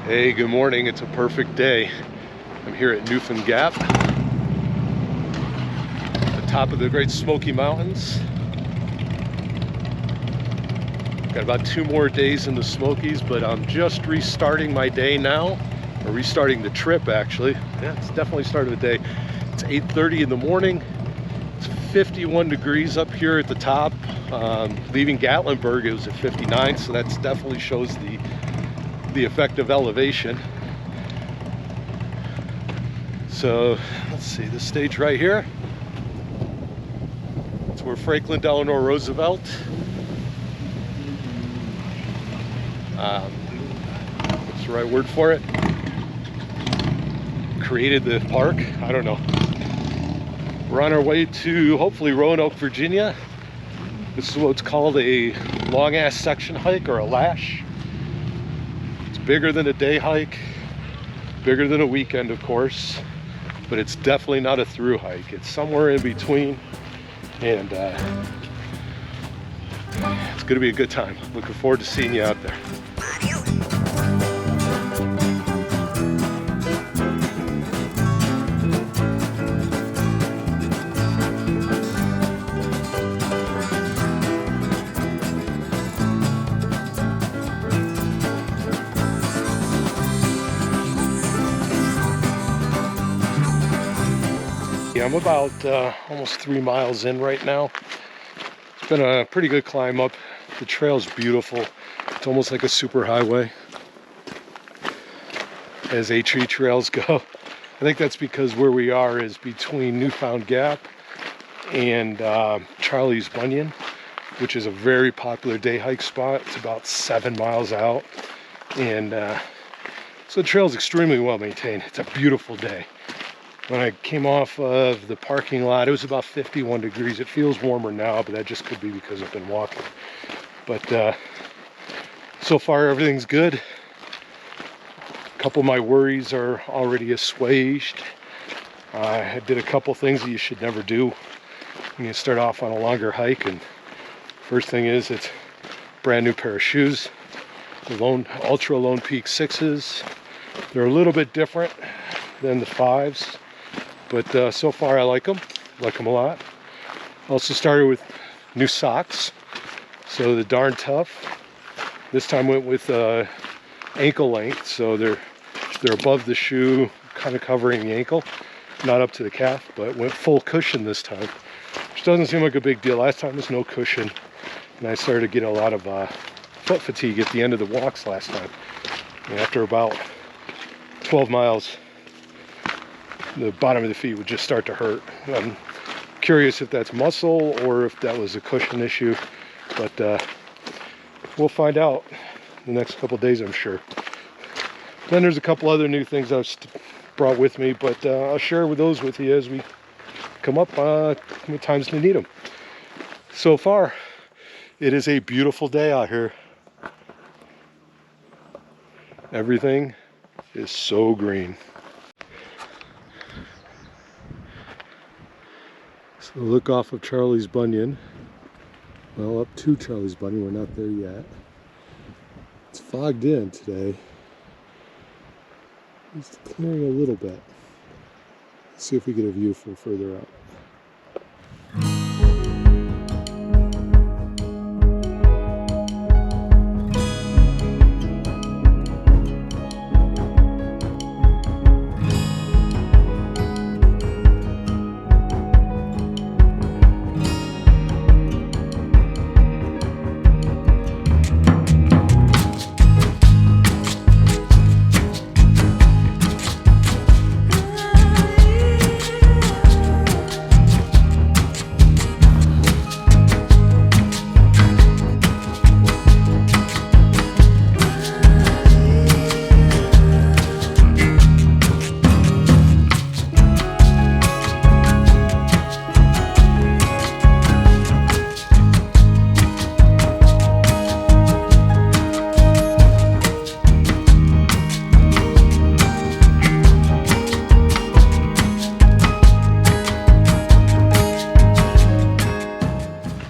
Hey, good morning. It's a perfect day. I'm here at Newfound Gap, the top of the Great Smoky Mountains. Got about 2 more days in the Smokies, but I'm just restarting my day now, or restarting the trip actually. Yeah, it's definitely started the day. It's 8:30 in the morning. It's 51 degrees up here at the top. Leaving Gatlinburg, it was at 59, so that definitely shows the effect of elevation. So let's see, this stage right here, it's where Franklin Delano Roosevelt what's the right word for it, created the park. I don't know. We're on our way to hopefully Roanoke, Virginia. This is what's called a long ass section hike, or a lash. It's bigger than a day hike, bigger than a weekend of course, but it's definitely not a through hike. It's somewhere in between, and it's gonna be a good time. Looking forward to seeing you out there. I'm about almost 3 miles in right now. It's been a pretty good climb up. The trail's beautiful. It's almost like a super highway, as HE trails go. I think that's because where we are is between Newfound Gap and Charlie's Bunyan, which is a very popular day hike spot. It's about 7 miles out, and so the trail's extremely well maintained. It's a beautiful day. When I came off of the parking lot, it was about 51 degrees. It feels warmer now, but that just could be because I've been walking. But so far, everything's good. A couple of my worries are already assuaged. I did a couple things that you should never do when you start off on a longer hike. And first thing is, it's a brand new pair of shoes. The Ultra Lone Peak 6s. They're a little bit different than the 5s. But so far I like them a lot. Also started with new socks, so the Darn Tough. This time went with ankle length, so they're above the shoe, kind of covering the ankle, not up to the calf, but went full cushion this time, which doesn't seem like a big deal. Last time was no cushion, and I started to get a lot of foot fatigue at the end of the walks last time. And after about 12 miles, the bottom of the feet would just start to hurt. I'm curious if that's muscle or if that was a cushion issue, but we'll find out in the next couple days, I'm sure. Then there's a couple other new things I've brought with me, but I'll share those with you as we come up with times to need them. So far, it is a beautiful day out here. Everything is so green. So look off of Charlie's Bunyan. Well, up to Charlie's Bunyan, we're not there yet. It's fogged in today. It's clearing a little bit. Let's see if we get a view from further out.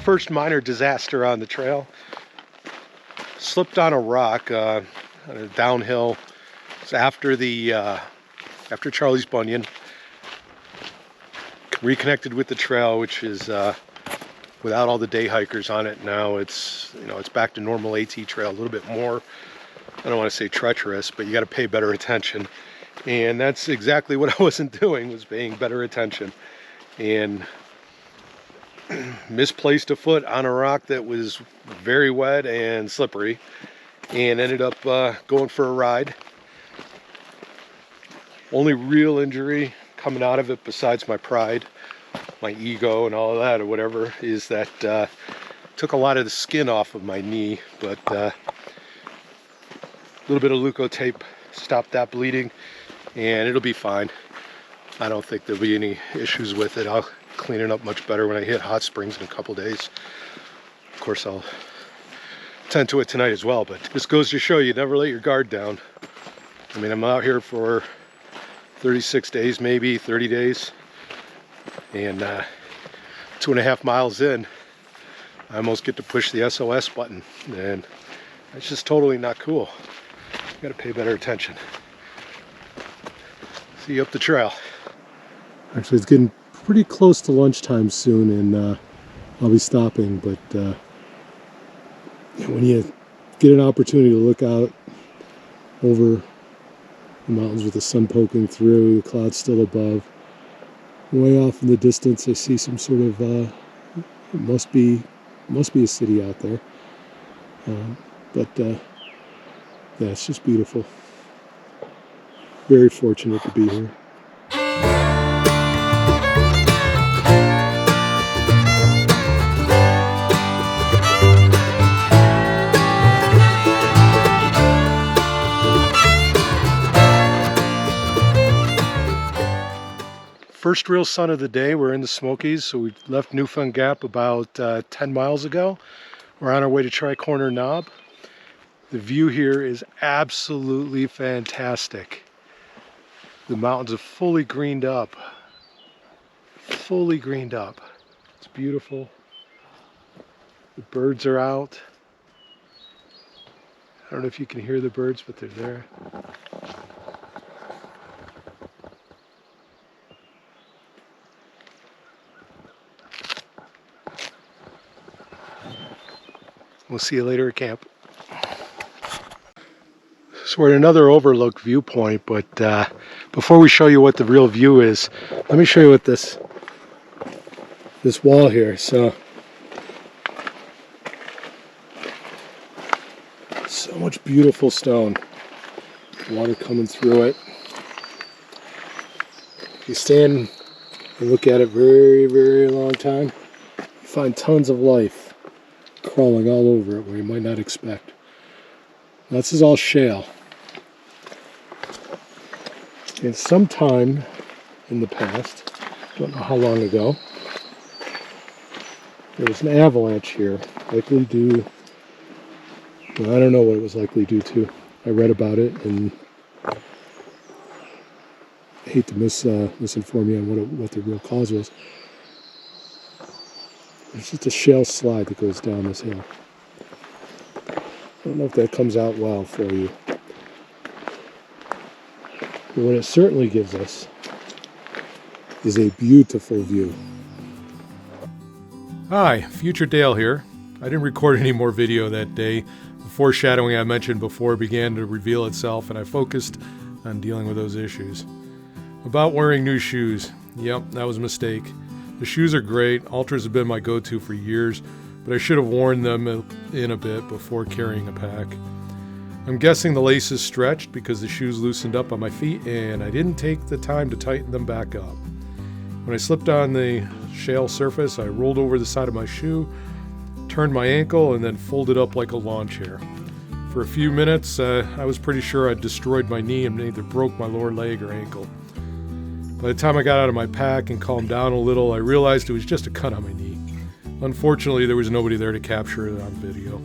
First minor disaster on the trail. Slipped on a rock on a downhill So after Charlie's Bunion, reconnected with the trail, which is without all the day hikers on it. Now it's back to normal AT trail, a little bit more, I don't want to say treacherous, but you got to pay better attention. And that's exactly what I wasn't doing, was paying better attention. And misplaced a foot on a rock that was very wet and slippery, and ended up going for a ride. Only real injury coming out of it, besides my pride, my ego and all of that or whatever, is that took a lot of the skin off of my knee, but a little bit of Leuko tape stopped that bleeding, and it'll be fine. I don't think there'll be any issues with it. I'll clean it up much better when I hit hot springs in a couple days. Of course, I'll tend to it tonight as well, but this goes to show you never let your guard down. I mean, I'm out here for 36 days, maybe 30 days, and 2.5 miles in, I almost get to push the SOS button, and it's just totally not cool. You gotta pay better attention. See you up the trail. Actually, it's getting pretty close to lunchtime soon, and I'll be stopping, but when you get an opportunity to look out over the mountains with the sun poking through, the clouds still above, way off in the distance I see some sort of it must be a city out there, but yeah, it's just beautiful. Very fortunate to be here. First real sun of the day. We're in the Smokies, so we left Newfound Gap about 10 miles ago. We're on our way to Tri-Corner Knob. The view here is absolutely fantastic. The mountains are fully greened up. Fully greened up. It's beautiful. The birds are out. I don't know if you can hear the birds, but they're there. We'll see you later at camp. So we're at another overlook viewpoint, but before we show you what the real view is, let me show you what this wall here. So much beautiful stone. Water coming through it. If you stand and look at it very, very long time, you find tons of life crawling all over it where you might not expect. Now, this is all shale. And sometime in the past, don't know how long ago, there was an avalanche here, likely due, well, I don't know what it was likely due to. I read about it, and I hate to misinform you on what the real cause was. It's just a shale slide that goes down this hill. I don't know if that comes out well for you. But what it certainly gives us is a beautiful view. Hi, Future Dale here. I didn't record any more video that day. The foreshadowing I mentioned before began to reveal itself, and I focused on dealing with those issues. About wearing new shoes. Yep, that was a mistake. The shoes are great. Altras have been my go-to for years, but I should have worn them in a bit before carrying a pack. I'm guessing the laces stretched because the shoes loosened up on my feet, and I didn't take the time to tighten them back up. When I slipped on the shale surface, I rolled over the side of my shoe, turned my ankle, and then folded up like a lawn chair. For a few minutes, I was pretty sure I'd destroyed my knee and either broke my lower leg or ankle. By the time I got out of my pack and calmed down a little, I realized it was just a cut on my knee. Unfortunately, there was nobody there to capture it on video.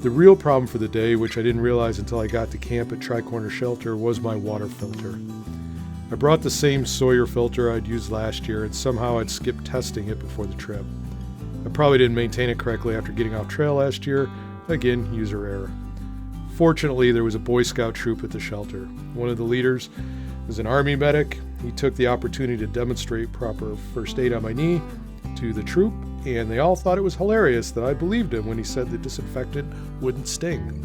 The real problem for the day, which I didn't realize until I got to camp at Tri-Corner Shelter, was my water filter. I brought the same Sawyer filter I'd used last year, and somehow I'd skipped testing it before the trip. I probably didn't maintain it correctly after getting off trail last year. Again, user error. Fortunately, there was a Boy Scout troop at the shelter. One of the leaders was an Army medic. He took the opportunity to demonstrate proper first aid on my knee to the troop, and they all thought it was hilarious that I believed him when he said the disinfectant wouldn't sting.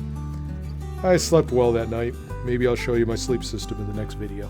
I slept well that night. Maybe I'll show you my sleep system in the next video.